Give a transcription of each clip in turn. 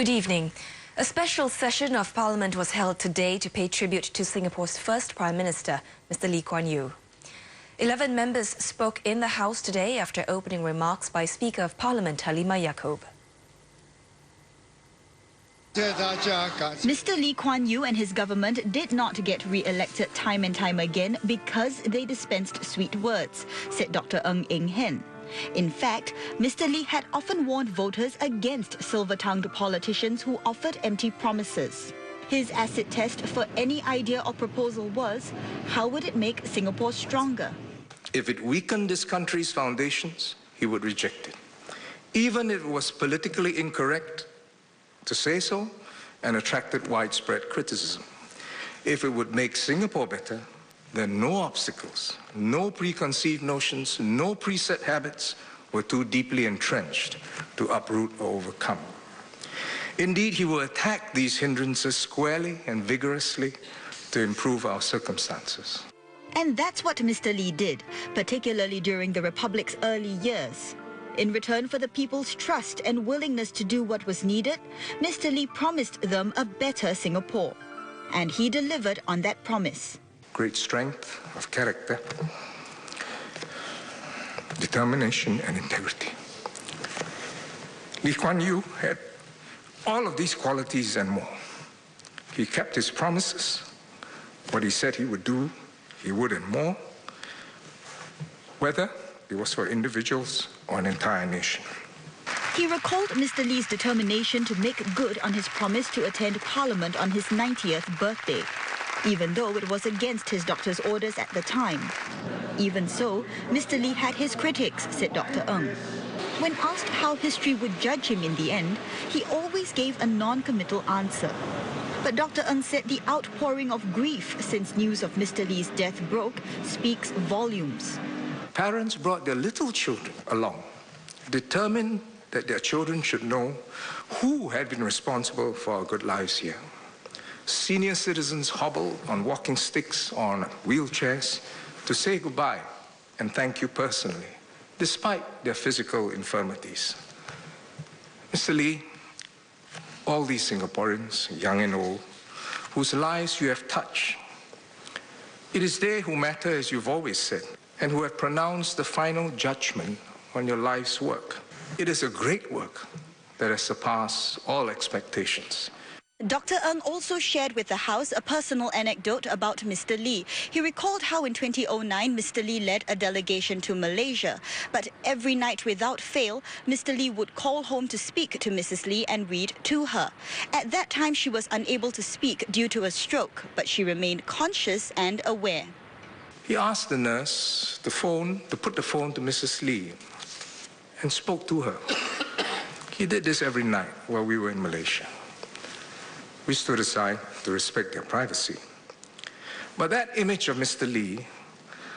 Good evening. A special session of Parliament was held today to pay tribute to Singapore's first Prime Minister, Mr. Kuan Yew. 11 members spoke in the House today after opening remarks by Speaker of Parliament Halimah Yacob. Mr. Kuan Yew and his government did not get re-elected time and time again because they dispensed sweet words, said Dr. Ng Eng Hen. In fact, Mr. Lee had often warned voters against silver-tongued politicians who offered empty promises. His acid test for any idea or proposal was, how would it make Singapore stronger? If it weakened this country's foundations, he would reject it. Even if it was politically incorrect to say so and attracted widespread criticism. If it would make Singapore better, then no obstacles, no preconceived notions, no preset habits were too deeply entrenched to uproot or overcome. Indeed, he will attack these hindrances squarely and vigorously to improve our circumstances. And that's what Mr. Lee did, particularly during the Republic's early years. In return for the people's trust and willingness to do what was needed, Mr. Lee promised them a better Singapore. And he delivered on that promise. Great strength of character, determination and integrity. Lee Kuan Yew had all of these qualities and more. He kept his promises. What he said he would do, he would and more, whether it was for individuals or an entire nation. He recalled Mr. Lee's determination to make good on his promise to attend Parliament on his 90th birthday, even though it was against his doctor's orders at the time. Even so, Mr. Lee had his critics, said Dr. Ng. When asked how history would judge him in the end, he always gave a non-committal answer. But Dr. Ng said the outpouring of grief since news of Mr. Lee's death broke speaks volumes. Parents brought their little children along, determined that their children should know who had been responsible for our good lives here. Senior citizens hobbled on walking sticks or on wheelchairs to say goodbye and thank you personally, despite their physical infirmities. Mr. Lee, all these Singaporeans, young and old, whose lives you have touched, it is they who matter, as you've always said, and who have pronounced the final judgment on your life's work. It is a great work that has surpassed all expectations. Dr. Ng also shared with the House a personal anecdote about Mr. Lee. He recalled how in 2009, Mr. Lee led a delegation to Malaysia. But every night without fail, Mr. Lee would call home to speak to Mrs. Lee and read to her. At that time, she was unable to speak due to a stroke, but she remained conscious and aware. He asked the nurse to put the phone to Mrs. Lee and spoke to her. He did this every night while we were in Malaysia. We stood aside to respect their privacy. But that image of Mr. Lee,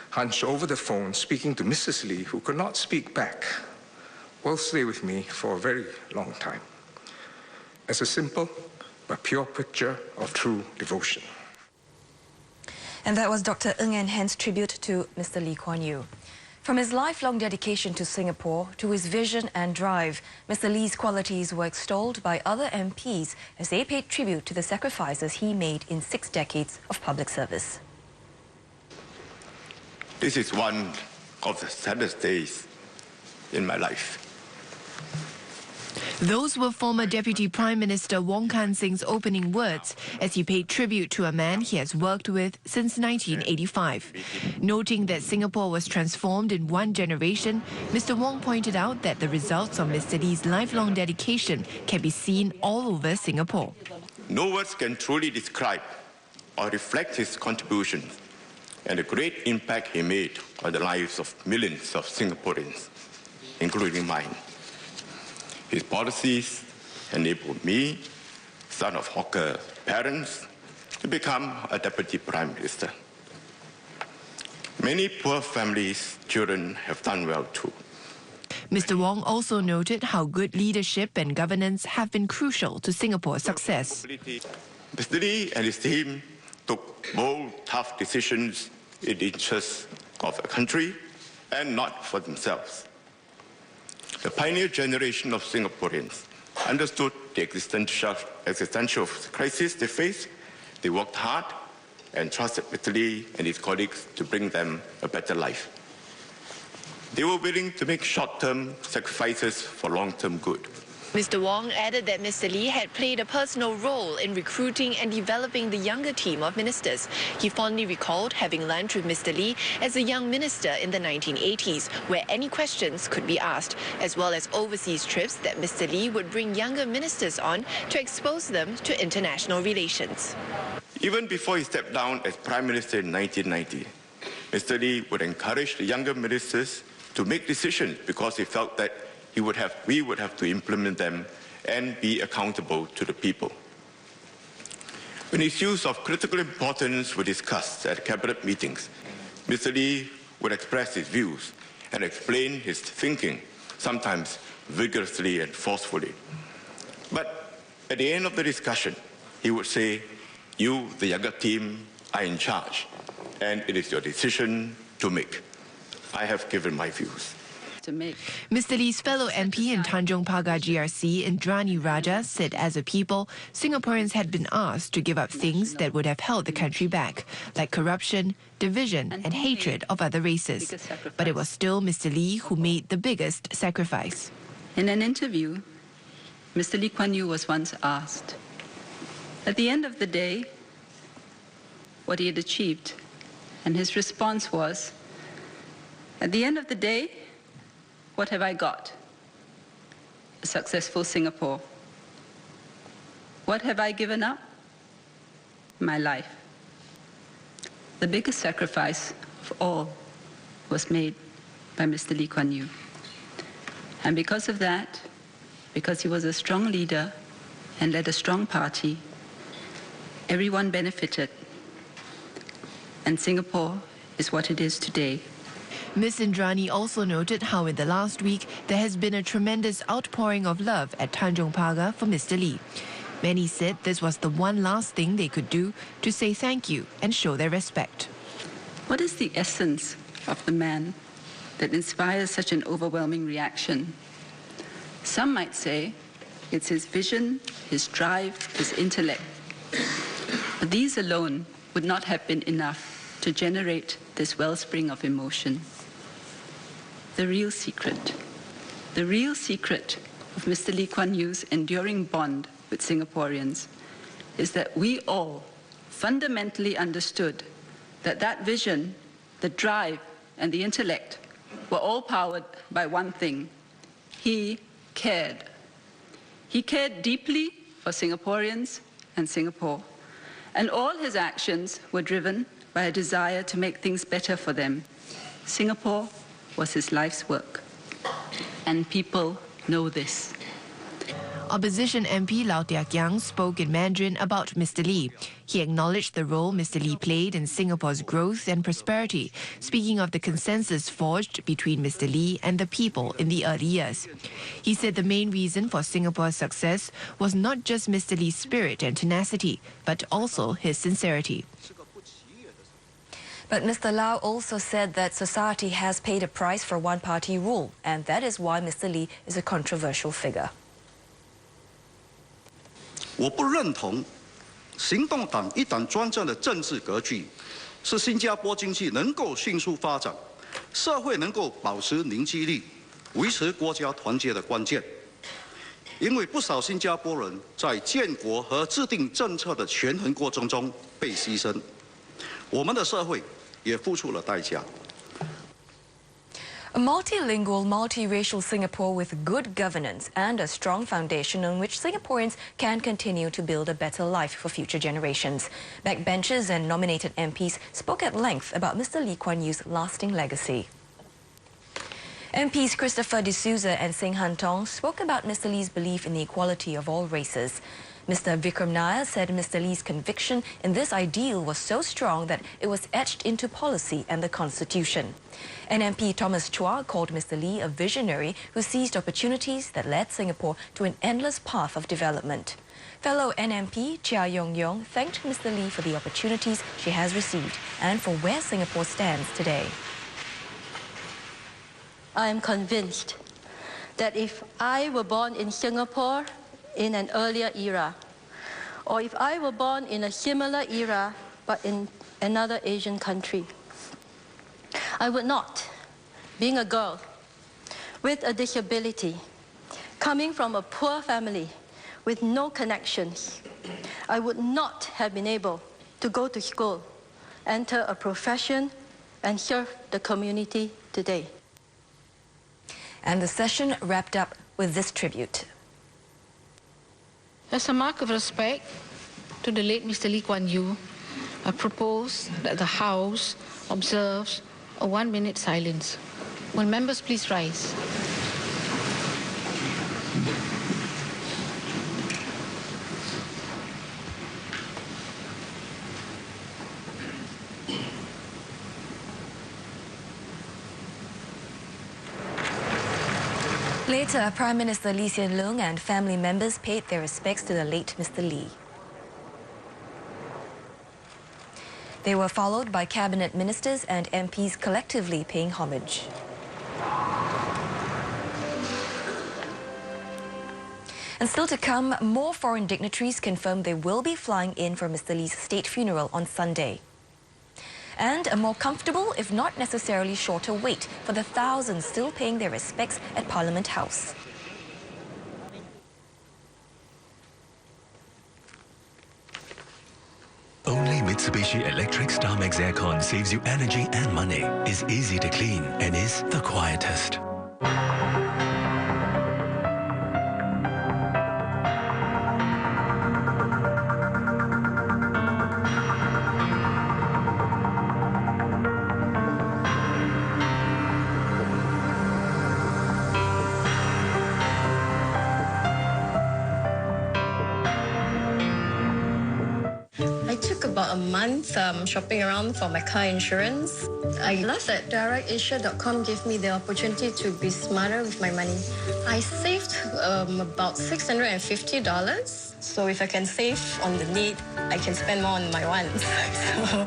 hunched over the phone, speaking to Mrs. Lee, who could not speak back, will stay with me for a very long time, as a simple but pure picture of true devotion. And that was Dr. Ng Eng Hen's tribute to Mr. Lee Kuan Yew. From his lifelong dedication to Singapore to his vision and drive, Mr. Lee's qualities were extolled by other MPs as they paid tribute to the sacrifices he made in 6 decades of public service. This is one of the saddest days in my life. Those were former Deputy Prime Minister Wong Kan Seng's opening words as he paid tribute to a man he has worked with since 1985. Noting that Singapore was transformed in one generation, Mr. Wong pointed out that the results of Mr. Lee's lifelong dedication can be seen all over Singapore. No words can truly describe or reflect his contribution and the great impact he made on the lives of millions of Singaporeans, including mine. His policies enabled me, son of hawker parents, to become a deputy prime minister. Many poor families' children have done well too. Mr. Wong also noted how good leadership and governance have been crucial to Singapore's success. Mr. Lee and his team took bold, tough decisions in the interests of the country and not for themselves. The pioneer generation of Singaporeans understood the existential crisis they faced. They worked hard and trusted Mr. Lee and his colleagues to bring them a better life. They were willing to make short-term sacrifices for long-term good. Mr. Wong added that Mr. Lee had played a personal role in recruiting and developing the younger team of ministers. He fondly recalled having lunch with Mr. Lee as a young minister in the 1980s, where any questions could be asked, as well as overseas trips that Mr. Lee would bring younger ministers on to expose them to international relations. Even before he stepped down as Prime Minister in 1990, Mr. Lee would encourage the younger ministers to make decisions because he felt that we would have to implement them and be accountable to the people. When issues of critical importance were discussed at cabinet meetings, Mr. Lee would express his views and explain his thinking, sometimes vigorously and forcefully. But at the end of the discussion, he would say, "You, the younger team, are in charge, and it is your decision to make. I have given my views." Mr. Lee's fellow MP in Tanjong Pagar GRC, Indrani Raja, said as a people, Singaporeans had been asked to give up things that would have held the country back, like corruption, division and hatred of other races. But it was still Mr. Lee who made the biggest sacrifice. In an interview, Mr. Lee Kuan Yew was once asked, at the end of the day, what he had achieved. And his response was, at the end of the day, what have I got? A successful Singapore. What have I given up? My life. The biggest sacrifice of all was made by Mr. Lee Kuan Yew. And because of that, because he was a strong leader and led a strong party, everyone benefited. And Singapore is what it is today. Ms. Indrani also noted how in the last week there has been a tremendous outpouring of love at Tanjong Pagar for Mr. Lee. Many said this was the one last thing they could do to say thank you and show their respect. What is the essence of the man that inspires such an overwhelming reaction? Some might say it's his vision, his drive, his intellect. But these alone would not have been enough to generate this wellspring of emotion. The real secret of Mr. Lee Kuan Yew's enduring bond with Singaporeans is that we all fundamentally understood that that vision, the drive, and the intellect were all powered by one thing. He cared. He cared deeply for Singaporeans and Singapore, and all his actions were driven by a desire to make things better for them. Singapore was his life's work, and people know this. Opposition MP Lau Teck Yang spoke in Mandarin about Mr. Lee. He acknowledged the role Mr. Lee played in Singapore's growth and prosperity, speaking of the consensus forged between Mr. Lee and the people in the early years. He said the main reason for Singapore's success was not just Mr. Lee's spirit and tenacity, but also his sincerity. But Mr. Lau also said that society has paid a price for one-party rule, and that is why Mr. Lee is a controversial figure. 我不认同行动党一党专政的政治格局是新加坡经济能够迅速发展、社会能够保持凝聚力、维持国家团结的关键。因为不少新加坡人在建国和制定政策的权衡过程中被牺牲，我们的社会也付出了代价。 A multilingual, multiracial Singapore with good governance and a strong foundation on which Singaporeans can continue to build a better life for future generations. Backbenchers and nominated MPs spoke at length about Mr. Lee Kuan Yew's lasting legacy. MPs Christopher D'Souza and Seng Han Tong spoke about Mr. Lee's belief in the equality of all races. Mr. Vikram Nair said Mr. Lee's conviction in this ideal was so strong that it was etched into policy and the Constitution. NMP Thomas Chua called Mr. Lee a visionary who seized opportunities that led Singapore to an endless path of development. Fellow NMP Chia Yong Yong thanked Mr. Lee for the opportunities she has received and for where Singapore stands today. I am convinced that if I were born in Singapore in an earlier era, or if I were born in a similar era but in another Asian country. I would not, being a girl with a disability, coming from a poor family with no connections, I would not have been able to go to school, enter a profession, and serve the community today. And the session wrapped up with this tribute. As a mark of respect to the late Mr. Lee Kuan Yew, I propose that the House observes a 1-minute silence. Will members please rise? Later, Prime Minister Lee Hsien Loong and family members paid their respects to the late Mr. Lee. They were followed by cabinet ministers and MPs collectively paying homage. And still to come, more foreign dignitaries confirmed they will be flying in for Mr. Lee's state funeral on Sunday. And a more comfortable, if not necessarily shorter wait for the thousands still paying their respects at Parliament House. Only Mitsubishi Electric StarMax Aircon saves you energy and money, is easy to clean, and is the quietest. I took about a month shopping around for my car insurance. I love that DirectAsia.com gave me the opportunity to be smarter with my money. I saved about $650. So if I can save on the need, I can spend more on my wants. So,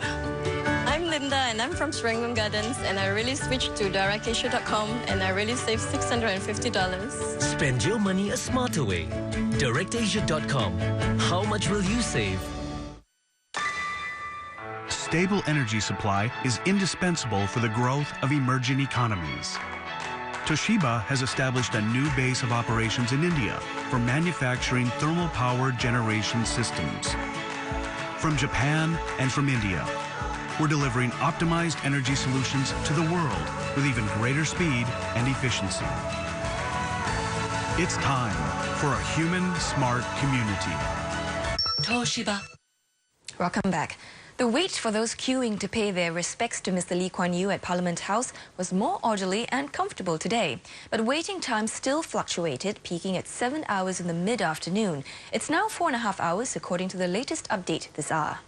I'm Linda and I'm from Serangoon Gardens, and I really switched to DirectAsia.com and I really saved $650. Spend your money a smarter way. DirectAsia.com. How much will you save? Stable energy supply is indispensable for the growth of emerging economies. Toshiba has established a new base of operations in India for manufacturing thermal power generation systems. From Japan and from India, we're delivering optimized energy solutions to the world with even greater speed and efficiency. It's time for a human smart community. Toshiba. Welcome back. The wait for those queuing to pay their respects to Mr. Lee Kuan Yew at Parliament House was more orderly and comfortable today. But waiting time still fluctuated, peaking at 7 hours in the mid-afternoon. It's now 4.5 hours according to the latest update this hour.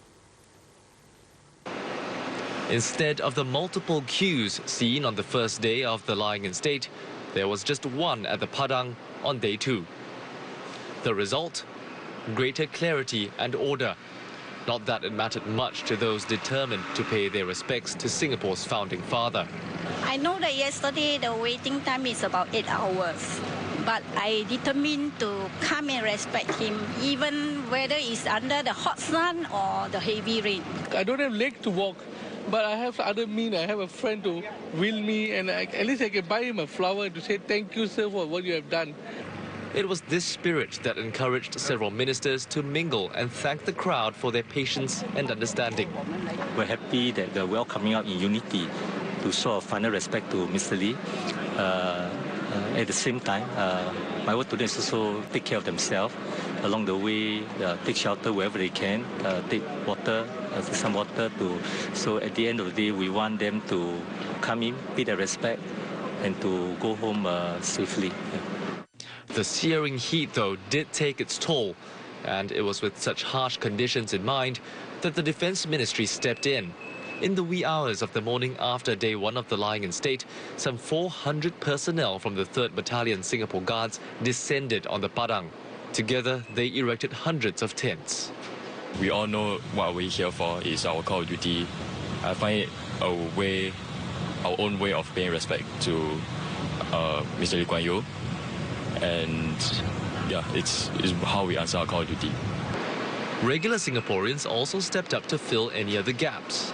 Instead of the multiple queues seen on the first day of the lying in state, there was just one at the Padang on day 2. The result? Greater clarity and order. Not that it mattered much to those determined to pay their respects to Singapore's founding father. I know that yesterday the waiting time is about 8 hours, but I determined to come and respect him, even whether it's under the hot sun or the heavy rain. I don't have leg to walk, but I have other means. I have a friend to wheel me, and at least I can buy him a flower to say thank you, sir, for what you have done. It was this spirit that encouraged several ministers to mingle and thank the crowd for their patience and understanding. We're happy that we're all coming out in unity to show our final respect to Mr. Lee. At the same time, my word to them is also take care of themselves. Along the way, take shelter wherever they can, take water, some water. So at the end of the day, we want them to come in, pay their respect, and to go home safely. The searing heat, though, did take its toll, and it was with such harsh conditions in mind that the Defence Ministry stepped in. In the wee hours of the morning after day 1 of the lying in state, some 400 personnel from the 3rd Battalion Singapore Guards descended on the Padang. Together, they erected hundreds of tents. We all know what we're here for is our core duty. I find it our own way of paying respect to Mr. Lee Kuan Yew. And yeah, it's how we answer our call of duty. Regular Singaporeans also stepped up to fill any other gaps.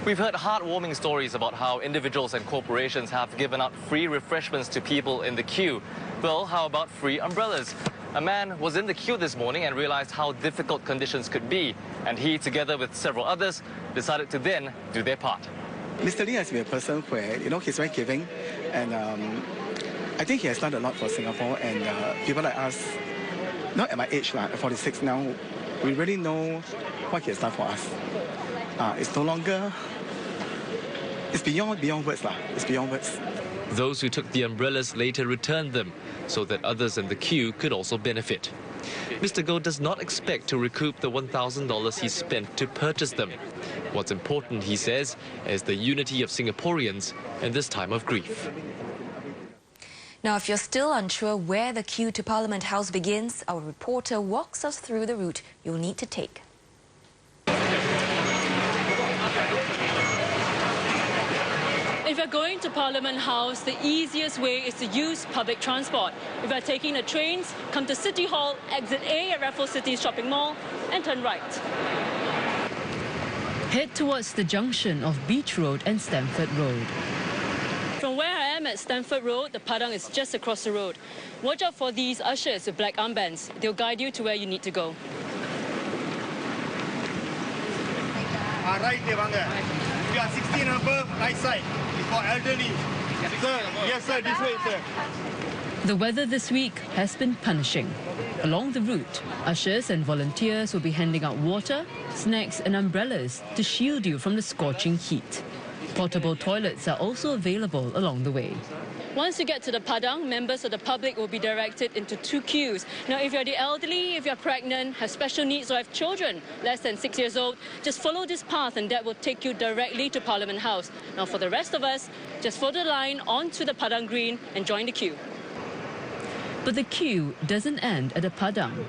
We've heard heartwarming stories about how individuals and corporations have given out free refreshments to people in the queue. Well, how about free umbrellas? A man was in the queue this morning and realized how difficult conditions could be, and he, together with several others, decided to then do their part. Mr. Lee has been a person where, he's very giving, and I think he has done a lot for Singapore, and people like us, not at my age, like 46 now, we really know what he has done for us. It's no longer, it's beyond words, it's beyond words. Those who took the umbrellas later returned them so that others in the queue could also benefit. Mr. Goh does not expect to recoup the $1,000 he spent to purchase them. What's important, he says, is the unity of Singaporeans in this time of grief. Now, if you're still unsure where the queue to Parliament House begins, our reporter walks us through the route you'll need to take. If you're going to Parliament House, the easiest way is to use public transport. If you're taking the trains, come to City Hall, exit A at Raffles City Shopping Mall, and turn right. Head towards the junction of Beach Road and Stamford Road. From where I am at Stamford Road, the Padang is just across the road. Watch out for these ushers with black armbands. They'll guide you to where you need to go. Right there, if you are 16 and above, right side. It's for elderly. Sir, yes, sir, this way, sir. The weather this week has been punishing. Along the route, ushers and volunteers will be handing out water, snacks and umbrellas to shield you from the scorching heat. Portable toilets are also available along the way. Once you get to the Padang, members of the public will be directed into 2 queues. Now, if you're the elderly, if you're pregnant, have special needs or have children less than 6 years old, just follow this path and that will take you directly to Parliament House. Now, for the rest of us, just follow the line onto the Padang Green and join the queue. But the queue doesn't end at the Padang.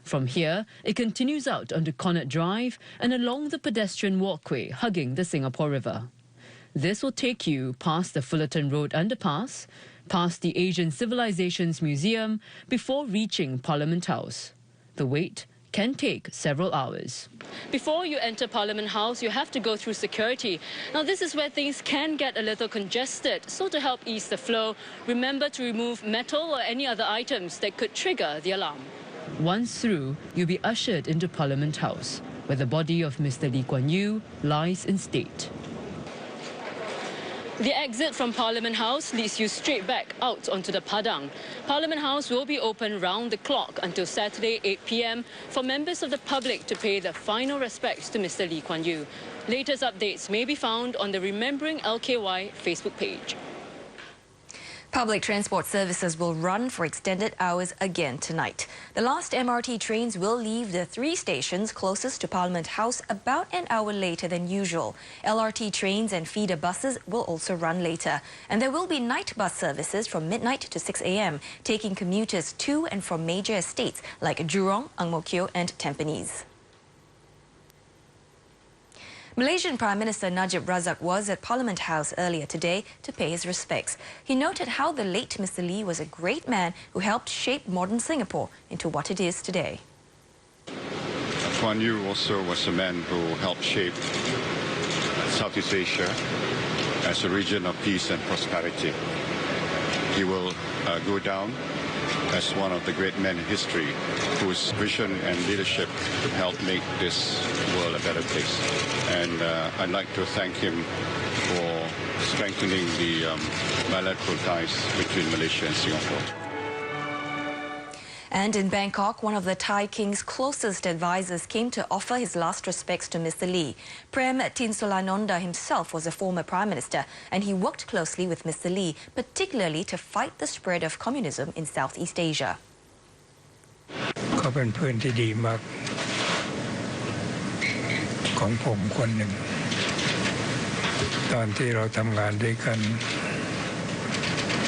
From here, it continues out onto Connaught Drive and along the pedestrian walkway hugging the Singapore River. This will take you past the Fullerton Road underpass, past the Asian Civilizations Museum, before reaching Parliament House. The wait can take several hours. Before you enter Parliament House, you have to go through security. Now, this is where things can get a little congested. So to help ease the flow, remember to remove metal or any other items that could trigger the alarm. Once through, you'll be ushered into Parliament House, where the body of Mr. Lee Kuan Yew lies in state. The exit from Parliament House leads you straight back out onto the Padang. Parliament House will be open round the clock until Saturday 8 p.m. for members of the public to pay their final respects to Mr. Lee Kuan Yew. Latest updates may be found on the Remembering LKY Facebook page. Public transport services will run for extended hours again tonight. The last MRT trains will leave the 3 stations closest to Parliament House about an hour later than usual. LRT trains and feeder buses will also run later. And there will be night bus services from midnight to 6 a.m, taking commuters to and from major estates like Jurong, Ang Mo Kio and Tampines. Malaysian Prime Minister Najib Razak was at Parliament House earlier today to pay his respects. He noted how the late Mr. Lee was a great man who helped shape modern Singapore into what it is today. Kuan Yew also was a man who helped shape Southeast Asia as a region of peace and prosperity. He will go down as one of the great men in history whose vision and leadership helped make this world a better place. And I'd like to thank him for strengthening the bilateral ties between Malaysia and Singapore. And in Bangkok, one of the Thai king's closest advisors came to offer his last respects to Mr. Lee. Prem Tinsulanonda himself was a former prime minister, and he worked closely with Mr. Lee, particularly to fight the spread of communism in Southeast Asia. เขาเป็นเพื่อนที่ดีมากของผมคนหนึ่งตอนที่เราทำงานด้วยกัน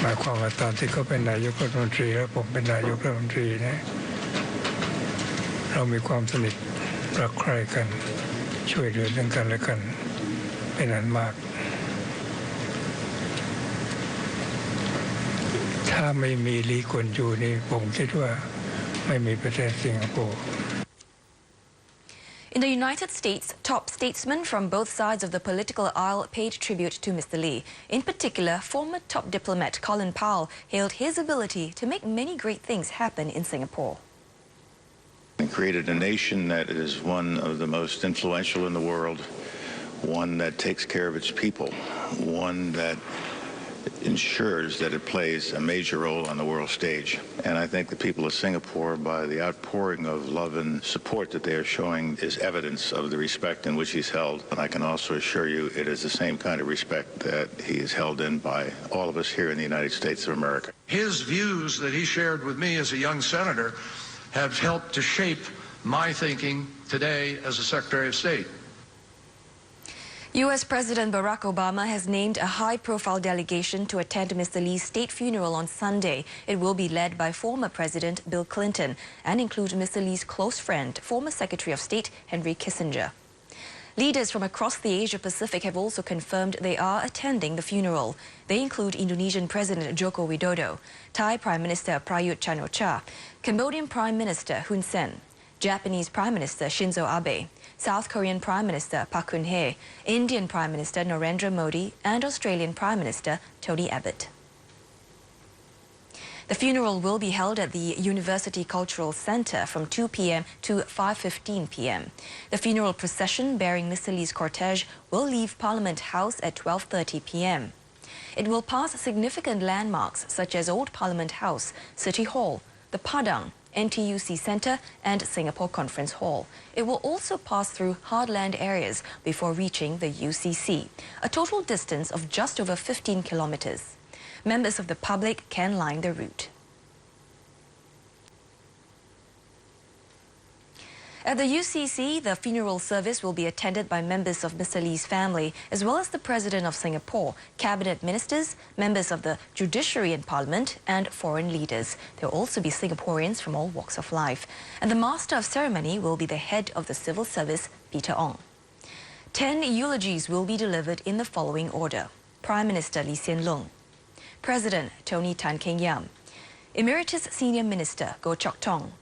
หมายความว่าตอนที่เขาเป็นนายกรัฐมนตรีและผมเป็นนายกรัฐมนตรีนะเรามีความสนิทรักใคร่กันช่วยเหลือกันและกันเป็นอันมาก ถ้าไม่มีลีกวนยูนี่ผมคิดว่าไม่มีประเทศสิงคโปร์ In the United States, top statesmen from both sides of the political aisle paid tribute to Mr. Lee. In particular, former top diplomat Colin Powell hailed his ability to make many great things happen in Singapore. And created a nation that is one of the most influential in the world, one that takes care of its people, one that ensures that it plays a major role on the world stage. And I think the people of Singapore, by the outpouring of love and support that they are showing, is evidence of the respect in which he's held. And I can also assure you it is the same kind of respect that he is held in by all of us here in the United States of America. His views that he shared with me as a young senator have helped to shape my thinking today as a Secretary of State. U.S. President Barack Obama has named a high-profile delegation to attend Mr. Lee's state funeral on Sunday. It will be led by former President Bill Clinton and include Mr. Lee's close friend, former Secretary of State Henry Kissinger. Leaders from across the Asia-Pacific have also confirmed they are attending the funeral. They include Indonesian President Joko Widodo, Thai Prime Minister Prayut Chan-o-cha, Cambodian Prime Minister Hun Sen, Japanese Prime Minister Shinzo Abe, South Korean Prime Minister Park Geun-hye, Indian Prime Minister Narendra Modi, and Australian Prime Minister Tony Abbott. The funeral will be held at the University Cultural Centre from 2 p.m. to 5:15 p.m. The funeral procession bearing Mr. Lee's cortege will leave Parliament House at 12:30 p.m. It will pass significant landmarks such as Old Parliament House, City Hall, the Padang, NTUC Centre and Singapore Conference Hall. It will also pass through hardland areas before reaching the UCC, a total distance of just over 15 kilometres. Members of the public can line the route. At the UCC, the funeral service will be attended by members of Mr. Lee's family, as well as the President of Singapore, cabinet ministers, members of the judiciary and parliament, and foreign leaders. There will also be Singaporeans from all walks of life. And the master of ceremony will be the head of the civil service, Peter Ong. 10 eulogies will be delivered in the following order. Prime Minister Lee Hsien Loong, President Tony Tan Keng Yam, Emeritus Senior Minister Goh Chok Tong,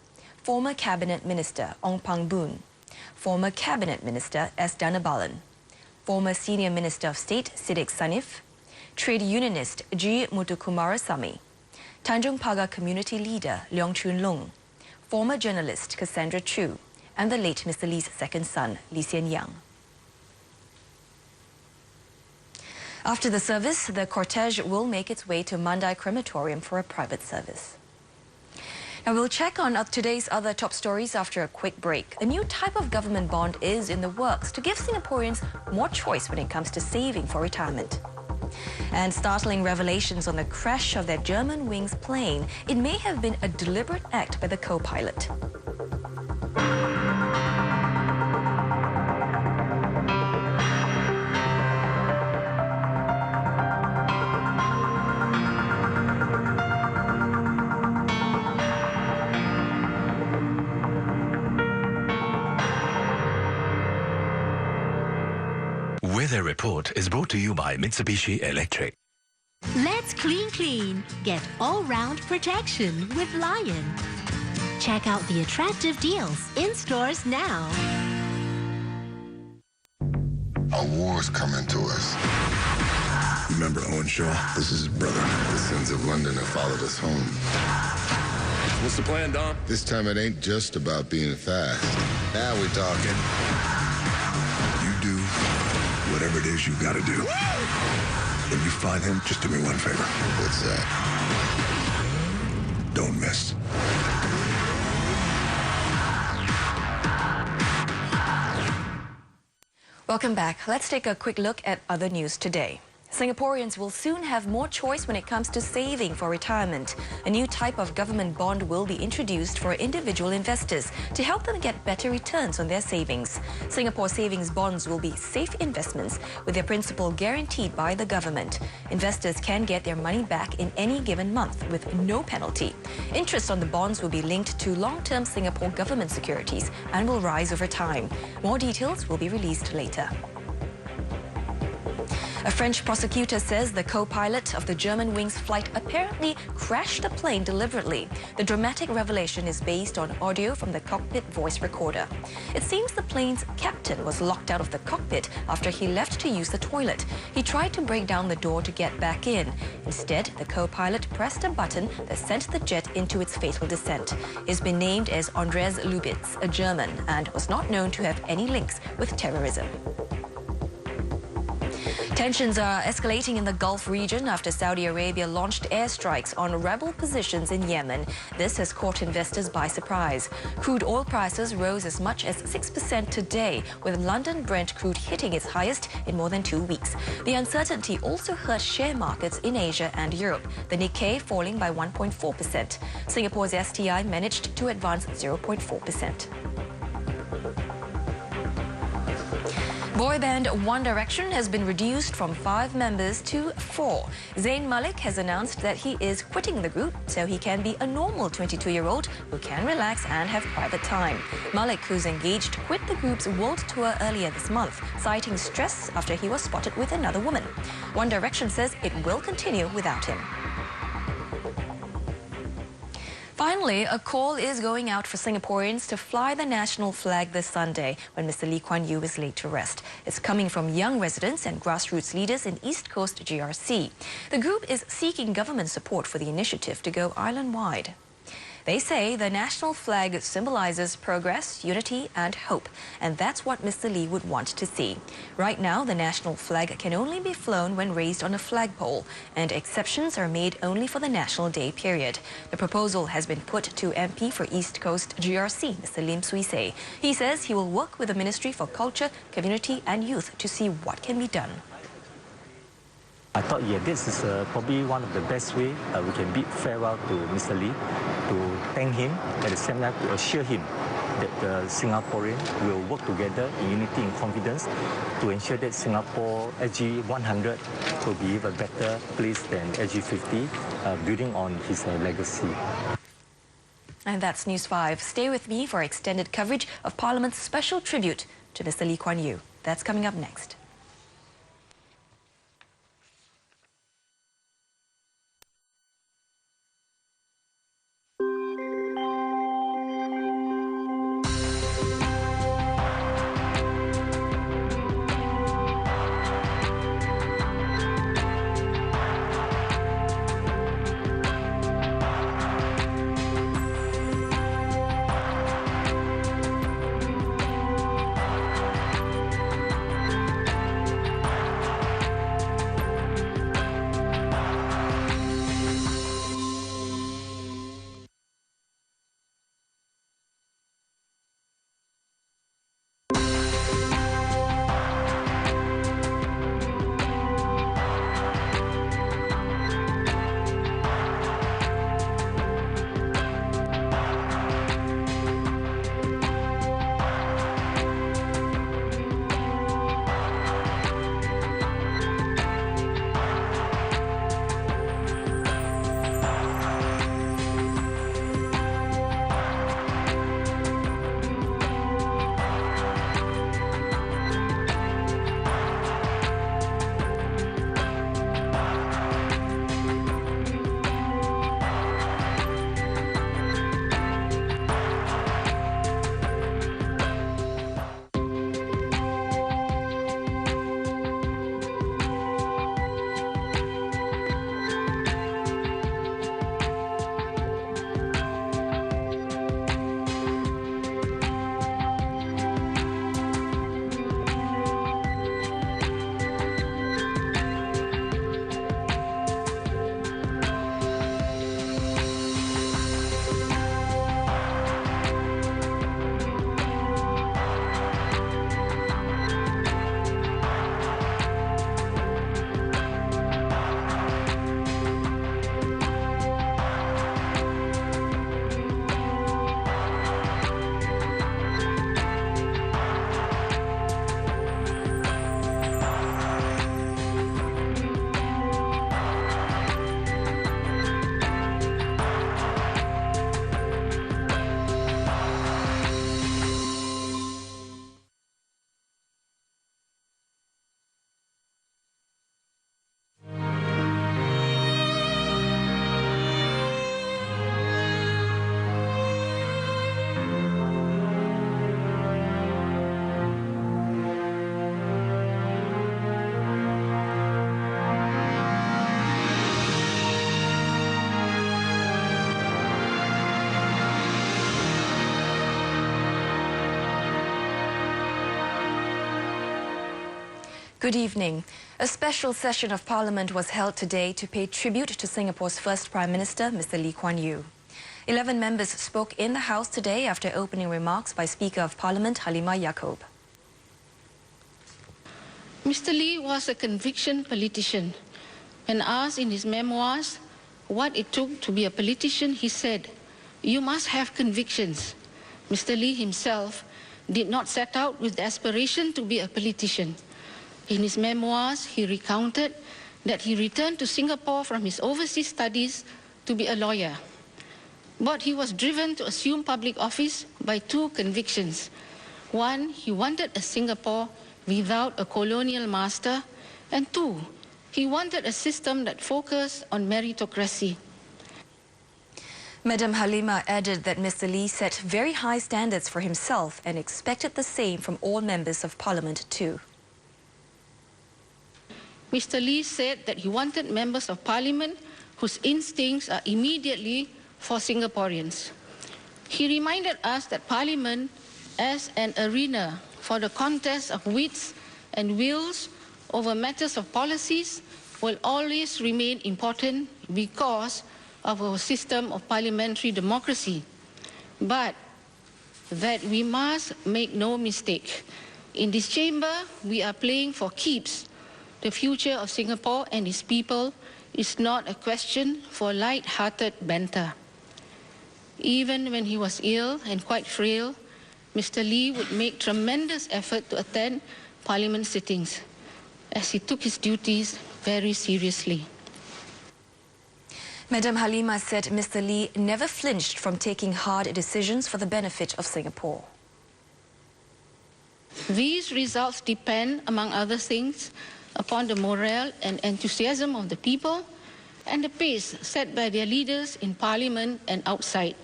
former Cabinet Minister Ong Pang Boon, former Cabinet Minister S. Dhanabalan, former Senior Minister of State Siddiq Sanif, trade unionist G. Muthukumarasamy, Tanjung Pagar community leader Leong Chun Lung, former journalist Cassandra Chu, and the late Mr. Lee's second son, Lee Hsien Yang. After the service, the cortege will make its way to Mandai Crematorium for a private service. Now we'll check on today's other top stories after a quick break. A new type of government bond is in the works to give Singaporeans more choice when it comes to saving for retirement. And startling revelations on the crash of their Germanwings plane. It may have been a deliberate act by the co-pilot. Weather Report is brought to you by Mitsubishi Electric. Let's clean. Get all-round protection with Lion. Check out the attractive deals in stores now. A war's coming to us. Remember Owen Shaw? This is his brother. The sins of London have followed us home. What's the plan, Don? This time it ain't just about being fast. Now we're talking. You do whatever it is you gotta do. When you find him, just do me one favor. What's that? Don't miss. Welcome back. Let's take a quick look at other news today. Singaporeans will soon have more choice when it comes to saving for retirement. A new type of government bond will be introduced for individual investors to help them get better returns on their savings. Singapore savings bonds will be safe investments with their principal guaranteed by the government. Investors can get their money back in any given month with no penalty. Interest on the bonds will be linked to long-term Singapore government securities and will rise over time. More details will be released later. A French prosecutor says the co-pilot of the Germanwings flight apparently crashed the plane deliberately. The dramatic revelation is based on audio from the cockpit voice recorder. It seems the plane's captain was locked out of the cockpit after he left to use the toilet. He tried to break down the door to get back in. Instead, the co-pilot pressed a button that sent the jet into its fatal descent. He's been named as Andres Lubitz, a German, and was not known to have any links with terrorism. Tensions are escalating in the Gulf region after Saudi Arabia launched airstrikes on rebel positions in Yemen. This has caught investors by surprise. Crude oil prices rose as much as 6% today, with London Brent crude hitting its highest in more than 2 weeks. The uncertainty also hurt share markets in Asia and Europe, the Nikkei falling by 1.4%. Singapore's STI managed to advance 0.4%. Boy band One Direction has been reduced from 5 members to 4. Zayn Malik has announced that he is quitting the group so he can be a normal 22-year-old who can relax and have private time. Malik, who's engaged, quit the group's world tour earlier this month, citing stress after he was spotted with another woman. One Direction says it will continue without him. Finally, a call is going out for Singaporeans to fly the national flag this Sunday when Mr. Lee Kuan Yew is laid to rest. It's coming from young residents and grassroots leaders in East Coast GRC. The group is seeking government support for the initiative to go island-wide. They say the national flag symbolizes progress, unity and hope, and that's what Mr. Lee would want to see. Right now, the national flag can only be flown when raised on a flagpole, and exceptions are made only for the National Day period. The proposal has been put to MP for East Coast GRC, Mr. Lim Swee Say. He says he will work with the Ministry for Culture, Community and Youth to see what can be done. I thought, this is probably one of the best way we can bid farewell to Mr. Lee, to thank him, at the same time to assure him that the Singaporeans will work together in unity and confidence to ensure that Singapore SG 100 will be a better place than SG 50, building on his legacy. And that's News 5. Stay with me for extended coverage of Parliament's special tribute to Mr. Lee Kuan Yew. That's coming up next. Good evening. A special session of Parliament was held today to pay tribute to Singapore's first Prime Minister, Mr. Lee Kuan Yew. 11 members spoke in the House today after opening remarks by Speaker of Parliament Halimah Yacob. Mr. Lee was a conviction politician. When asked in his memoirs what it took to be a politician, he said, "You must have convictions." Mr. Lee himself did not set out with the aspiration to be a politician. In his memoirs, he recounted that he returned to Singapore from his overseas studies to be a lawyer. But he was driven to assume public office by two convictions. One, he wanted a Singapore without a colonial master, and two, he wanted a system that focused on meritocracy. Madam Halimah added that Mr. Lee set very high standards for himself and expected the same from all members of Parliament too. Mr. Lee said that he wanted members of Parliament whose instincts are immediately for Singaporeans. He reminded us that Parliament, as an arena for the contest of wits and wills over matters of policies, will always remain important because of our system of parliamentary democracy. But that we must make no mistake. In this chamber, we are playing for keeps. The future of Singapore and its people is not a question for light-hearted banter. Even when he was ill and quite frail, Mr. Lee would make tremendous effort to attend Parliament sittings, as he took his duties very seriously. Madam Halimah said Mr. Lee never flinched from taking hard decisions for the benefit of Singapore. These results depend, among other things, upon the morale and enthusiasm of the people and the pace set by their leaders in Parliament and outside.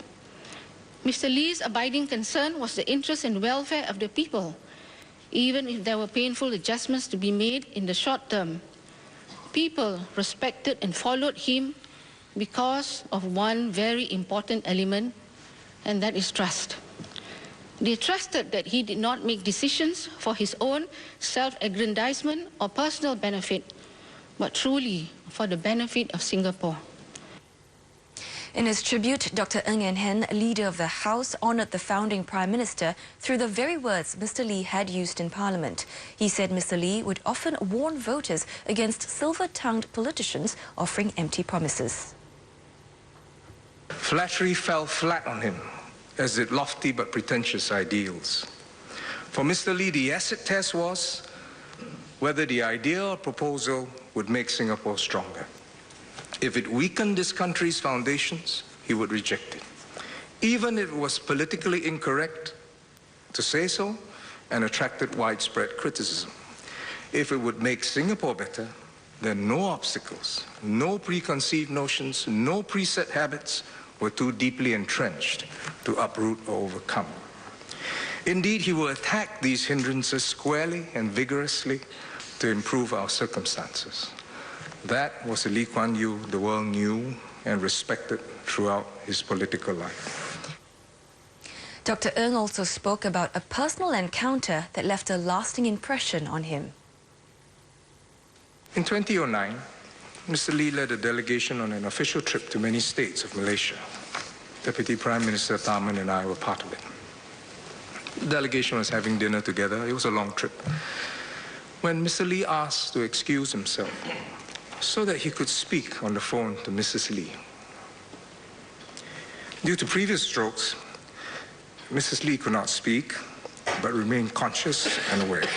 Mr. Lee's abiding concern was the interest and welfare of the people, even if there were painful adjustments to be made in the short term. People respected and followed him because of one very important element, and that is trust. They trusted that he did not make decisions for his own self-aggrandizement or personal benefit, but truly for the benefit of Singapore. In his tribute, Dr. Ng Eng Hen, leader of the House, honoured the founding Prime Minister through the very words Mr. Lee had used in Parliament. He said Mr. Lee would often warn voters against silver-tongued politicians offering empty promises. Flattery fell flat on him, as did lofty but pretentious ideals. For Mr. Lee, the acid test was whether the idea or proposal would make Singapore stronger. If it weakened this country's foundations, he would reject it, even if it was politically incorrect to say so and attracted widespread criticism. If it would make Singapore better, then no obstacles, no preconceived notions, no preset habits were too deeply entrenched to uproot or overcome. Indeed, he will attack these hindrances squarely and vigorously to improve our circumstances. That was the Lee Kuan Yew the world knew and respected throughout his political life. Dr. Ng also spoke about a personal encounter that left a lasting impression on him. In 2009, Mr. Lee led a delegation on an official trip to many states of Malaysia. Deputy Prime Minister Tharman and I were part of it. The delegation was having dinner together. It was a long trip. When Mr. Lee asked to excuse himself so that he could speak on the phone to Mrs. Lee. Due to previous strokes, Mrs. Lee could not speak, but remained conscious and aware.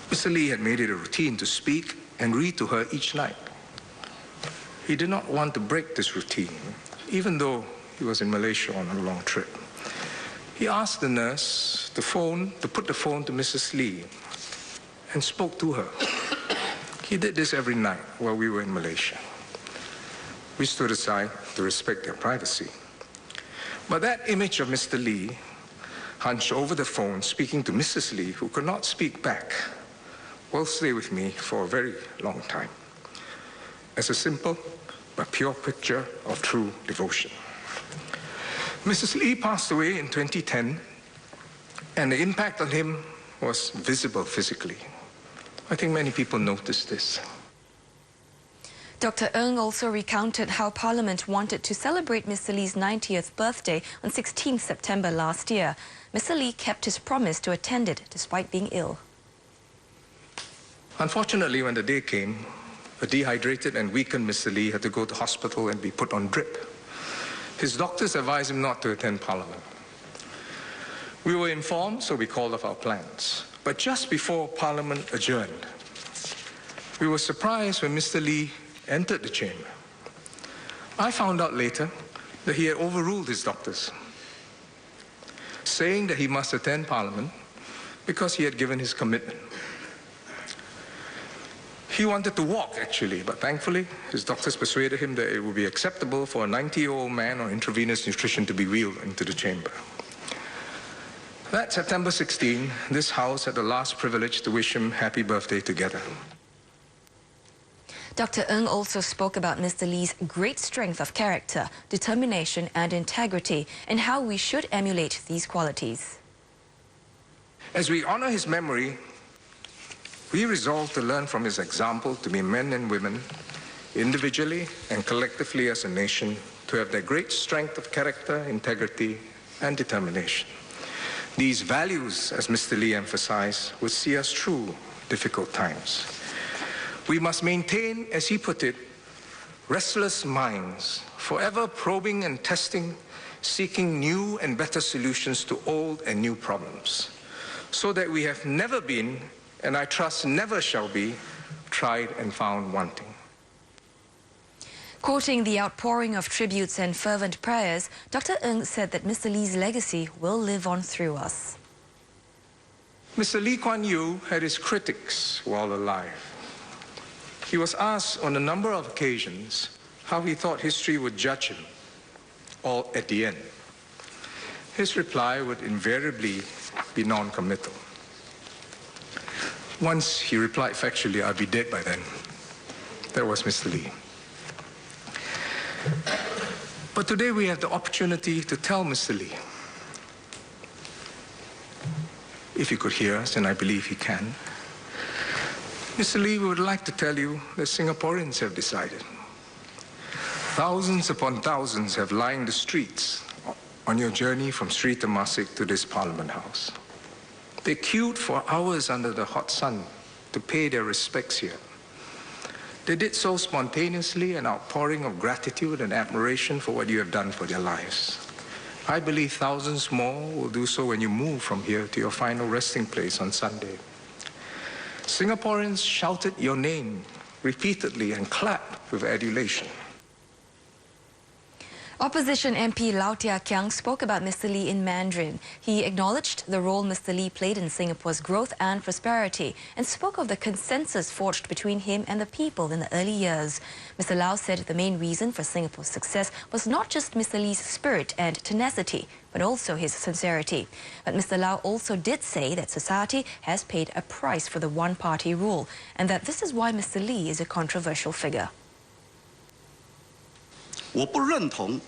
Mr. Lee had made it a routine to speak and read to her each night. He did not want to break this routine, even though he was in Malaysia on a long trip. He asked the nurse to put the phone to Mrs. Lee and spoke to her. He did this every night while we were in Malaysia. We stood aside to respect their privacy. But that image of Mr. Lee, hunched over the phone, speaking to Mrs. Lee, who could not speak back, will stay with me for a very long time, as a simple but pure picture of true devotion. Mrs. Lee passed away in 2010, and the impact on him was visible physically. I think many people noticed this. Dr. Ng also recounted how Parliament wanted to celebrate Mr. Lee's 90th birthday on 16 September last year. Mr. Lee kept his promise to attend it despite being ill. Unfortunately, when the day came, a dehydrated and weakened Mr. Lee had to go to hospital and be put on drip. His doctors advised him not to attend Parliament. We were informed, so we called off our plans. But just before Parliament adjourned, we were surprised when Mr. Lee entered the chamber. I found out later that he had overruled his doctors, saying that he must attend Parliament because he had given his commitment. He wanted to walk, actually, but thankfully, his doctors persuaded him that it would be acceptable for a 90-year-old man on intravenous nutrition to be wheeled into the chamber. That September 16, this House had the last privilege to wish him happy birthday together. Dr. Ng also spoke about Mr. Lee's great strength of character, determination and integrity, and how we should emulate these qualities. As we honor his memory, we resolve to learn from his example to be men and women, individually and collectively as a nation, to have their great strength of character, integrity, and determination. These values, as Mr. Lee emphasized, would see us through difficult times. We must maintain, as he put it, restless minds, forever probing and testing, seeking new and better solutions to old and new problems, so that we have never been, and I trust never shall be, tried and found wanting. Quoting the outpouring of tributes and fervent prayers, Dr. Ng said that Mr. Lee's legacy will live on through us. Mr. Lee Kuan Yew had his critics while alive. He was asked on a number of occasions how he thought history would judge him, all at the end. His reply would invariably be non-committal. Once he replied factually, "I'll be dead by then." That was Mr. Lee. But today we have the opportunity to tell Mr. Lee, if he could hear us, and I believe he can, Mr. Lee, we would like to tell you that Singaporeans have decided. Thousands upon thousands have lined the streets on your journey from Sri Temasek to this Parliament House. They queued for hours under the hot sun to pay their respects here. They did so spontaneously, an outpouring of gratitude and admiration for what you have done for their lives. I believe thousands more will do so when you move from here to your final resting place on Sunday. Singaporeans shouted your name repeatedly and clapped with adulation. Opposition MP Lau Tia Kiang spoke about Mr. Lee in Mandarin. He acknowledged the role Mr. Lee played in Singapore's growth and prosperity and spoke of the consensus forged between him and the people in the early years. Mr. Lau said the main reason for Singapore's success was not just Mr. Lee's spirit and tenacity, but also his sincerity. But Mr. Lau also did say that society has paid a price for the one-party rule and that this is why Mr. Lee is a controversial figure. 我不认同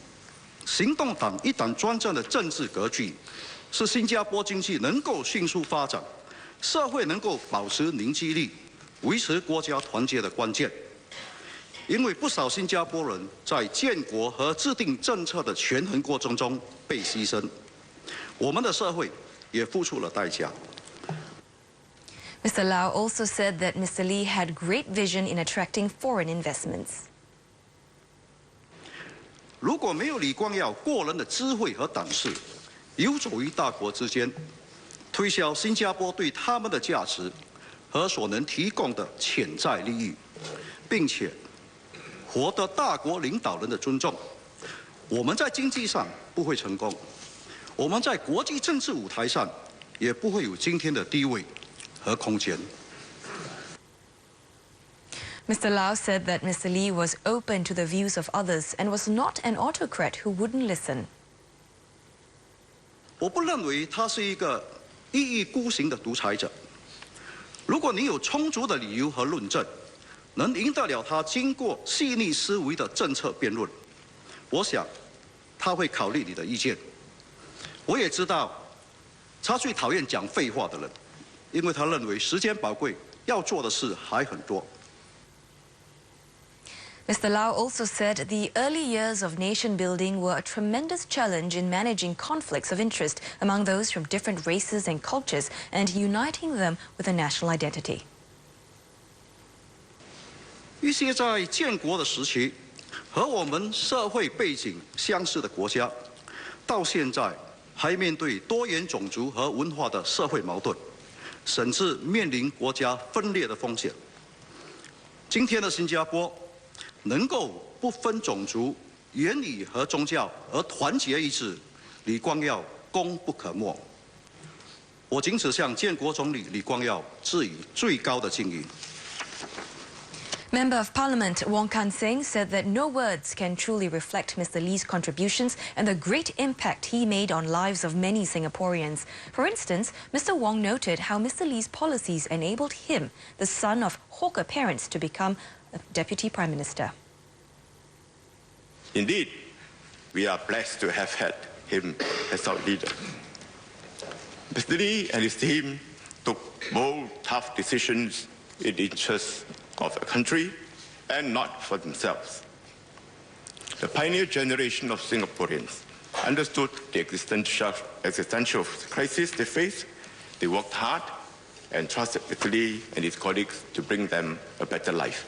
行动党一党专政的政治格局是新加坡经济能够迅速发展、社会能够保持凝聚力、维持国家团结的关键。因为不少新加坡人在建国和制定政策的权衡过程中被牺牲，我们的社会也付出了代价。 Mr. Lau also said that Mr. Lee had great vision in attracting foreign investments. 如果没有李光耀过人的智慧和胆识，游走于大国之间，推销新加坡对他们的价值和所能提供的潜在利益，并且获得大国领导人的尊重，我们在经济上不会成功，我们在国际政治舞台上也不会有今天的地位和空间。 Mr. Lau said that Mr. Lee was open to the views of others and was not an autocrat who wouldn't listen. 我不认为他是一个一意孤行的独裁者。如果你有充足的理由和论证，能赢得了他经过细腻思维的政策辩论，我想他会考虑你的意见。我也知道，他最讨厌讲废话的人，因为他认为时间宝贵，要做的事还很多。 Mr. Lau also said the early years of nation building were a tremendous challenge in managing conflicts of interest among those from different races and cultures and uniting them with a national identity. 一些在建国的时期和我们社会背景相似的国家，到现在还面对多元种族和文化的社会矛盾，甚至面临国家分裂的风险。今天的新加坡能够不分种族、言语和宗教而团结一致，李光耀功不可没。我仅此向建国总理李光耀致以最高的敬意。 Member of Parliament Wong Kan-seng said that no words can truly reflect Mr. Lee's contributions and the great impact he made on lives of many Singaporeans. For instance, Mr. Wong noted how Mr. Lee's policies enabled him, the son of hawker parents, to become a Deputy Prime Minister. Indeed, we are blessed to have had him as our leader. Mr. Lee and his team took bold, tough decisions in the interests of the country and not for themselves. The pioneer generation of Singaporeans understood the existential crisis they faced. They worked hard and trusted Mr. Lee and his colleagues to bring them a better life.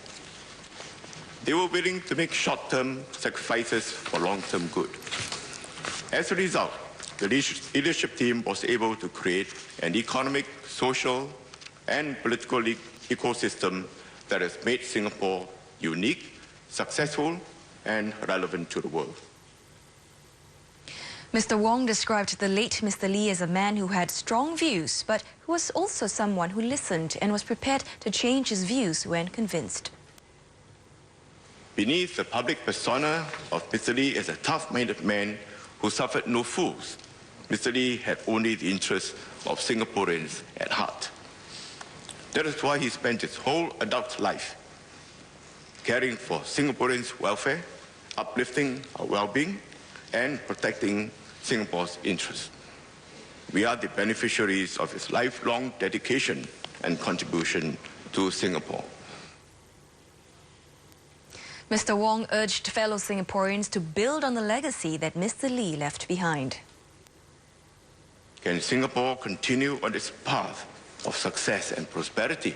They were willing to make short-term sacrifices for long-term good. As a result, the leadership team was able to create an economic, social, and political ecosystem that has made Singapore unique, successful, and relevant to the world. Mr. Wong described the late Mr. Lee as a man who had strong views, but who was also someone who listened and was prepared to change his views when convinced. Beneath the public persona of Mr. Lee as a tough-minded man who suffered no fools, Mr. Lee had only the interests of Singaporeans at heart. That is why he spent his whole adult life caring for Singaporeans' welfare, uplifting our well-being, and protecting Singapore's interests. We are the beneficiaries of his lifelong dedication and contribution to Singapore. Mr. Wong urged fellow Singaporeans to build on the legacy that Mr. Lee left behind. Can Singapore continue on its path of success and prosperity?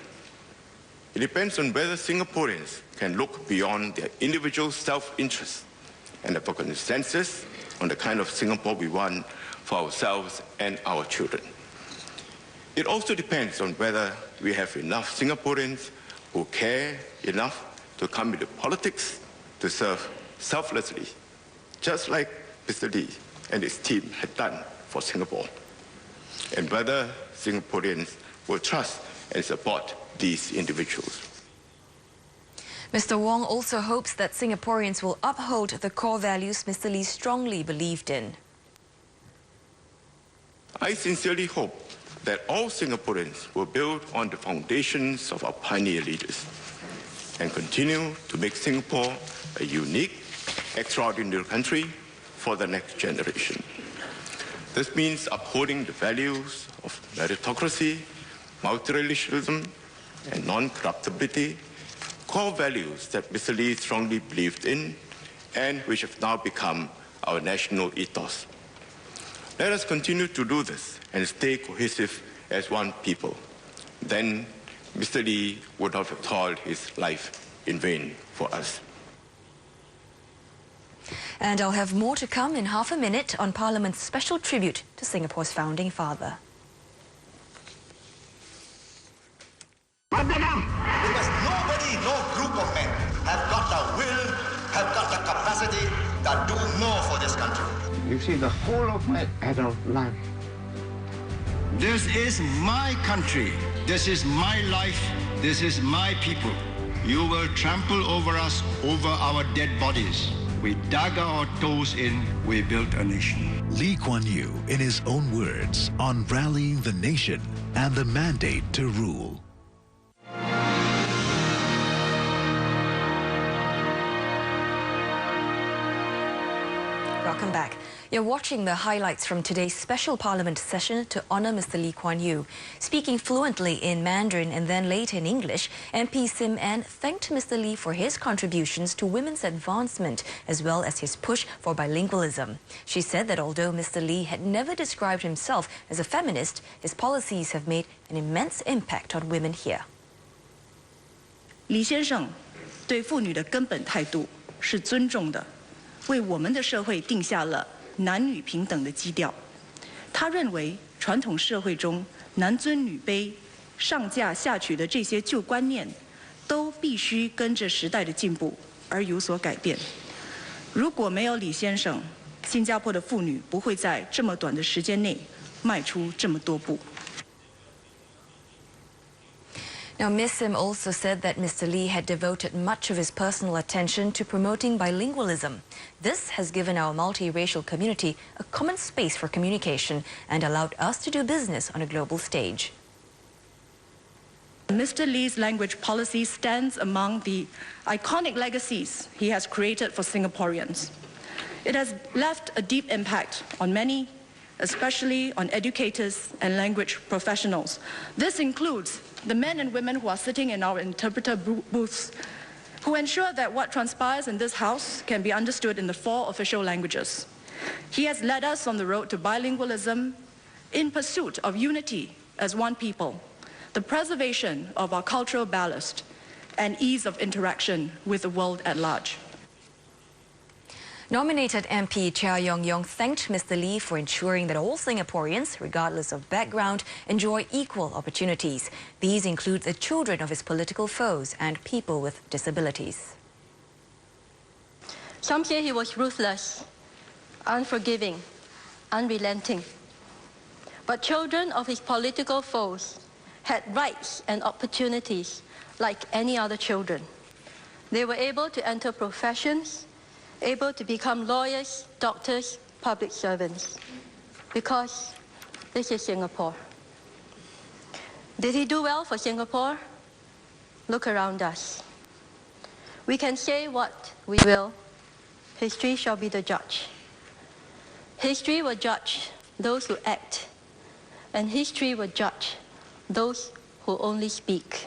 It depends on whether Singaporeans can look beyond their individual self-interest and have a consensus on the kind of Singapore we want for ourselves and our children. It also depends on whether we have enough Singaporeans who care enough to come into politics to serve selflessly, just like Mr. Lee and his team had done for Singapore, and whether Singaporeans will trust and support these individuals. Mr. Wong also hopes that Singaporeans will uphold the core values Mr. Lee strongly believed in. I sincerely hope that all Singaporeans will build on the foundations of our pioneer leaders and continue to make Singapore a unique, extraordinary country for the next generation. This means upholding the values of meritocracy, multilateralism, and non-corruptibility, core values that Mr. Lee strongly believed in and which have now become our national ethos. Let us continue to do this and stay cohesive as one people. Then Mr. Lee would not have toiled his life in vain for us. And I'll have more to come in half a minute on Parliament's special tribute to Singapore's founding father. Because nobody, no group of men have got the will, have got the capacity that do more for this country. You see, the whole of my adult life. This is my country. This is my life. This is my people. You will trample over us, over our dead bodies. We dug our toes in, we built a nation. Lee Kuan Yew, in his own words, on rallying the nation and the mandate to rule. Welcome back. You're watching the highlights from today's special Parliament session to honour Mr. Lee Kuan Yew. Speaking fluently in Mandarin and then later in English, MP Sim Ann thanked Mr. Lee for his contributions to women's advancement as well as his push for bilingualism. She said that although Mr. Lee had never described himself as a feminist, his policies have made an immense impact on women here. 李先生对妇女的根本态度是尊重的，为我们的社会定下了男女平等的基调。他认为传统社会中男尊女卑、上嫁下娶的这些旧观念，都必须跟着时代的进步而有所改变。如果没有李先生，新加坡的妇女不会在这么短的时间内迈出这么多步。 Now, Ms. Sim also said that Mr. Lee had devoted much of his personal attention to promoting bilingualism. This has given our multiracial community a common space for communication and allowed us to do business on a global stage. Mr. Lee's language policy stands among the iconic legacies he has created for Singaporeans. It has left a deep impact on many, especially on educators and language professionals. This includes the men and women who are sitting in our interpreter booths, who ensure that what transpires in this house can be understood in the 4 official languages. He has led us on the road to bilingualism in pursuit of unity as one people, the preservation of our cultural ballast, and ease of interaction with the world at large. Nominated MP Chia Yong thanked Mr. Lee for ensuring that all Singaporeans, regardless of background, enjoy equal opportunities. These include the children of his political foes and people with disabilities. Some say he was ruthless, unforgiving, unrelenting. But children of his political foes had rights and opportunities like any other children. They were able to enter professions, able to become lawyers, doctors, public servants, because this is Singapore. Did he do well for Singapore? Look around us. We can say what we will. History shall be the judge. History will judge those who act, and history will judge those who only speak.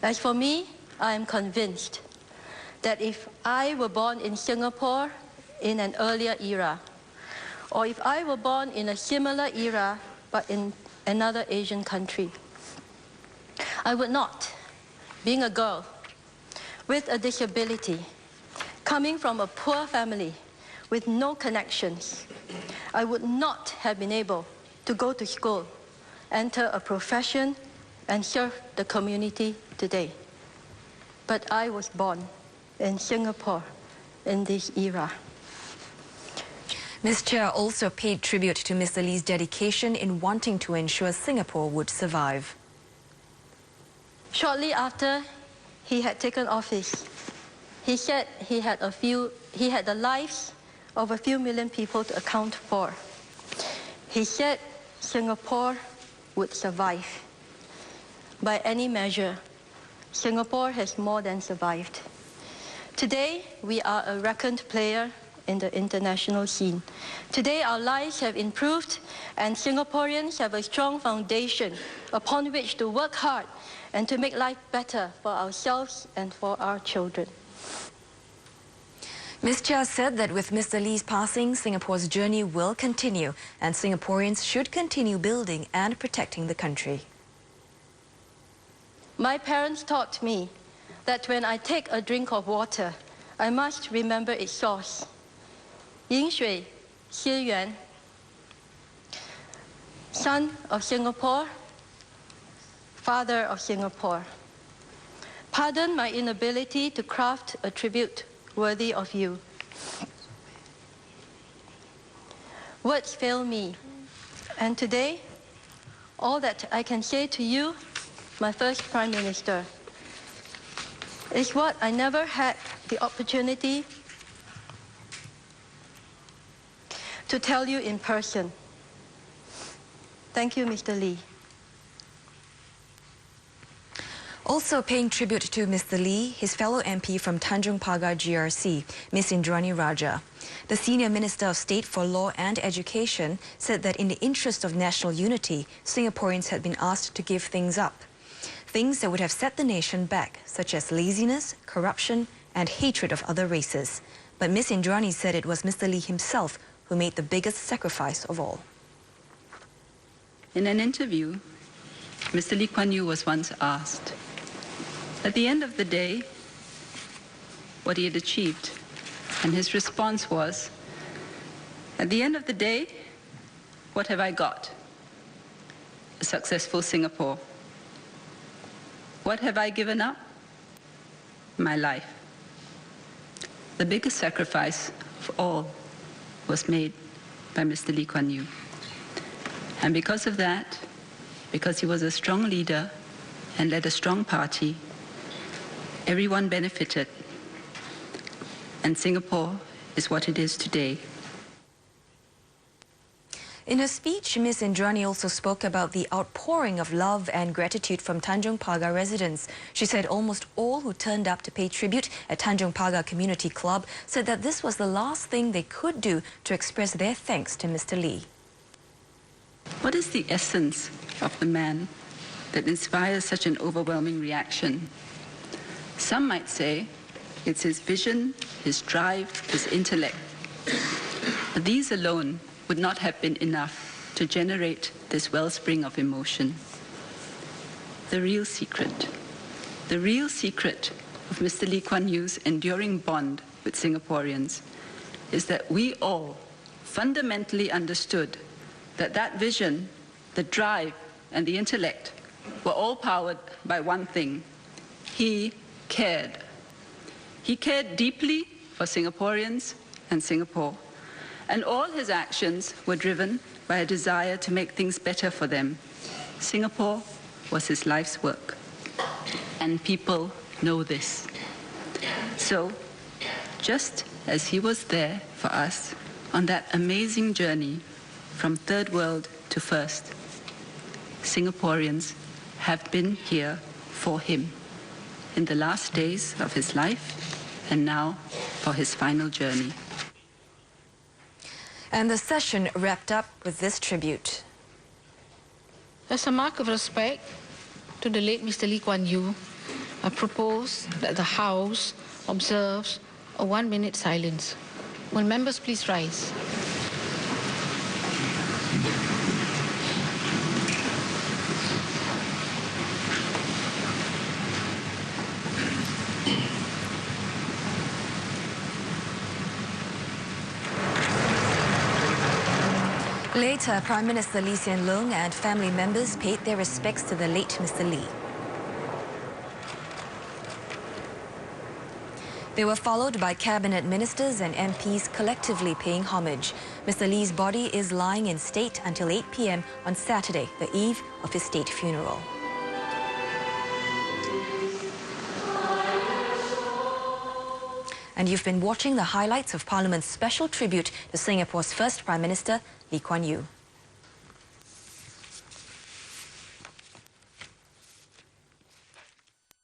As for me, I am convinced that if I were born in Singapore in an earlier era, or if I were born in a similar era but in another Asian country, I would not, being a girl with a disability, coming from a poor family with no connections, I would not have been able to go to school, enter a profession, and serve the community today. But I was born in Singapore in this era. Ms. Chia also paid tribute to Mr. Lee's dedication in wanting to ensure Singapore would survive. Shortly after he had taken office, he said he had the lives of a few million people to account for. He said Singapore would survive. By any measure, Singapore has more than survived. Today, we are a reckoned player in the international scene. Today, our lives have improved, and Singaporeans have a strong foundation upon which to work hard and to make life better for ourselves and for our children. Ms. Chia said that with Mr. Lee's passing, Singapore's journey will continue, and Singaporeans should continue building and protecting the country. My parents taught me that when I take a drink of water, I must remember its source. 饮水思源, son of Singapore, father of Singapore. Pardon my inability to craft a tribute worthy of you. Words fail me, and today, all that I can say to you, my first Prime Minister, is what I never had the opportunity to tell you in person. Thank you, Mr. Lee. Also paying tribute to Mr. Lee, his fellow MP from Tanjung Pagar GRC, Ms. Indrani Raja. The Senior Minister of State for Law and Education said that in the interest of national unity, Singaporeans had been asked to give things up. Things that would have set the nation back, such as laziness, corruption, and hatred of other races. But Ms. Indrani said it was Mr. Lee himself who made the biggest sacrifice of all. In an interview, Mr. Lee Kuan Yew was once asked, at the end of the day, what he had achieved. And his response was, at the end of the day, what have I got? A successful Singapore. What have I given up? My life. The biggest sacrifice of all was made by Mr. Lee Kuan Yew. And because of that, because he was a strong leader and led a strong party, everyone benefited. And Singapore is what it is today. In her speech, Ms. Indrani also spoke about the outpouring of love and gratitude from Tanjung Pagar residents. She said almost all who turned up to pay tribute at Tanjung Pagar Community Club said that this was the last thing they could do to express their thanks to Mr. Lee. What is the essence of the man that inspires such an overwhelming reaction? Some might say it's his vision, his drive, his intellect. But these alone would not have been enough to generate this wellspring of emotion. The real secret of Mr. Lee Kuan Yew's enduring bond with Singaporeans is that we all fundamentally understood that that vision, the drive, and the intellect were all powered by one thing. He cared. He cared deeply for Singaporeans and Singapore. And all his actions were driven by a desire to make things better for them. Singapore was his life's work. And people know this. So, just as he was there for us on that amazing journey from third world to first, Singaporeans have been here for him in the last days of his life and now for his final journey. And the session wrapped up with this tribute. As a mark of respect to the late Mr. Lee Kuan Yew, I propose that the House observes a 1-minute silence. Will members please rise? Later, Prime Minister Lee Hsien Loong and family members paid their respects to the late Mr. Lee. They were followed by cabinet ministers and MPs collectively paying homage. Mr. Lee's body is lying in state until 8 p.m. on Saturday, the eve of his state funeral. And you've been watching the highlights of Parliament's special tribute to Singapore's first Prime Minister, Lee Kuan Yew.